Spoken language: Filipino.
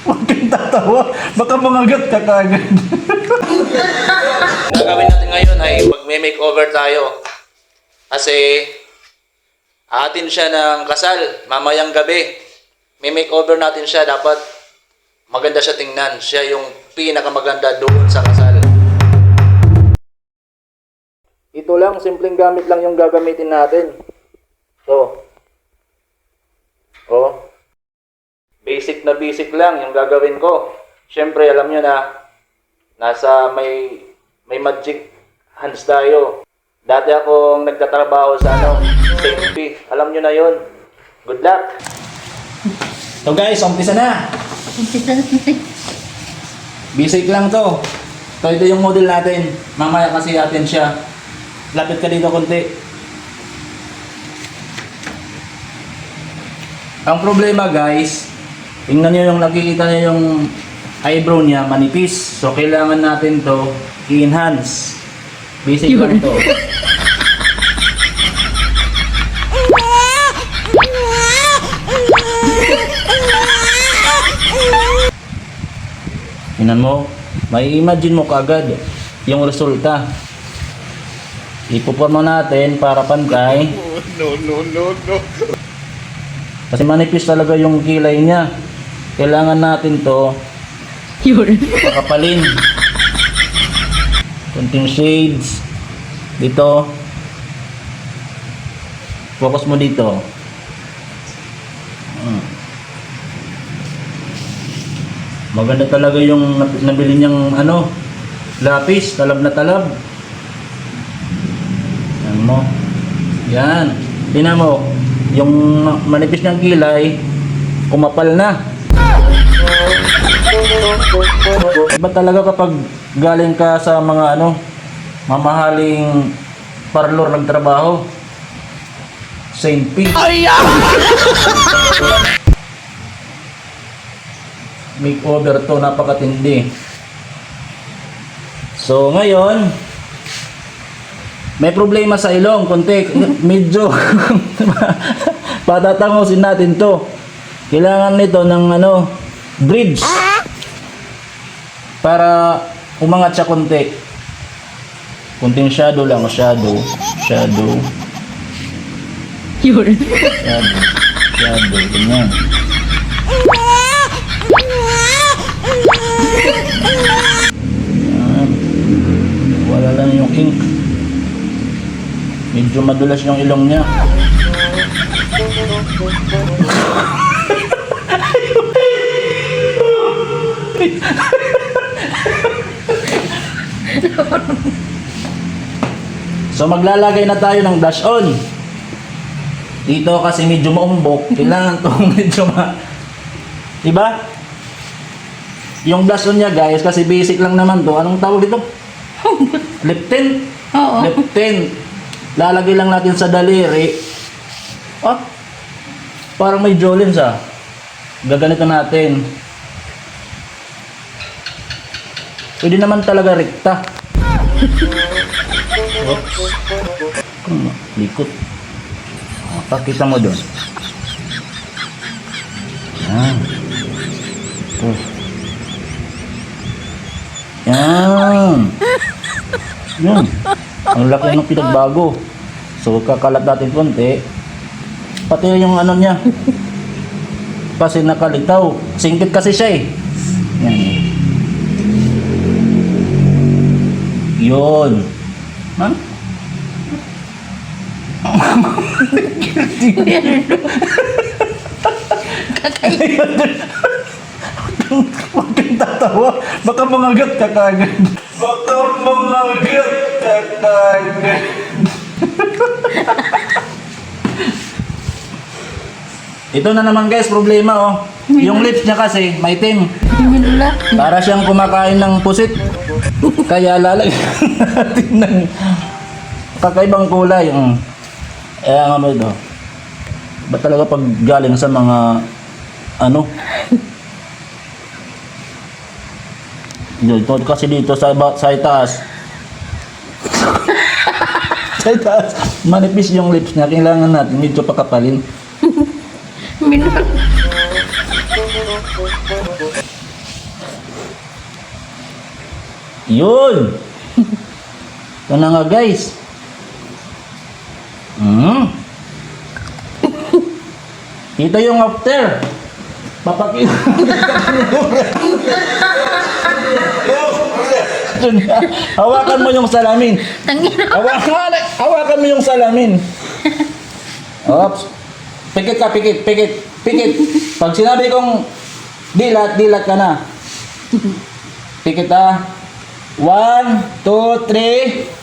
Huwag kang tatawa. Baka mangagat ka kagad. Gagawin natin ngayon ay mag-makeover tayo. Kasi atin siya ng kasal mamayang gabi. May makeover natin siya. Dapat maganda siya tingnan. Siya yung pinakamaganda doon sa kasal. Ito lang, simpleng gamit lang yung gagamitin natin. So, oh, basic na basic lang yung gagawin ko. Siyempre, alam nyo na, nasa may magic hands tayo. Dati akong nagtatrabaho sa safety. Alam nyo na yun. Good luck! So guys, umpisa na. Basic lang to. Ito yung model natin. Mamaya kasi atin siya. Lapit ka dito konti. Ang problema guys, tingnan nyo yung nakikita nyo yung eyebrow niya, manipis. So kailangan natin to i-enhance. Basic lang to. Tingnan mo, may imagine mo kagad yung resulta. Ipuporma natin para pantay. No. Kasi manipis talaga yung kilay niya. Kailangan natin to pakapalin. Kunting shades. Dito. Focus mo dito. Maganda talaga yung nabili niyang lapis. Talab na talab. Yan mo. Yan. Tingnan mo. Yung manipis niyang kilay, kumapal na. Iba talaga kapag galing ka sa mga mamahaling parlor nagtrabaho. Saint P. Makeover to, napakatindi. So ngayon, may problema sa ilong, konti, medyo patatangosin natin to. Kailangan nito ng bridge para umangat siya konti. Kunting shadow lang, shadow. Shadow, ganyan. Wala lang yung ink. Medyo madulas yung ilong niya. So maglalagay na tayo ng blush on. Dito kasi medyo maumbok. Kailangan itong medyo diba? Yung blush on niya guys, kasi basic lang naman to. Anong tawag dito? Lip tint? Oo. Lip tint. Lalagay lang natin sa daliri. Parang may jolens Gaganito natin. Pwede naman talaga rekta. Likot. Pakita mo doon. Yan. Yan. Yan. Ang laki ng pinagbago. So kakalat natin konti. Pati yung niya. Kasi nakalitaw. Singkit kasi siya eh. Yan. Yun. Man? Huwag kang tatawa. Baka mangagat ka kagad. Baka mangagat ka kagad. Ito na naman guys, problema Yung lips niya kasi maitim. Para siyang kumakain ng pusit. Kaya lalagyan natin ng kakaibang kulay. Kaya nga mo ito. Ba't talaga pag galing sa mga dito kasi dito sa itaas. Sa itaas, manipis yung lips niya. Kailangan natin medyo pakapalin. Yun. Ito na nga guys. Ito yung after. Papakita. Hawakan mo yung salamin. Hawakan mo yung salamin. Oops. Pikit ka, pikit, pikit, pikit. Pag sinabi kong dilat, dilat ka na. Pikit ha. 1, 2, 3.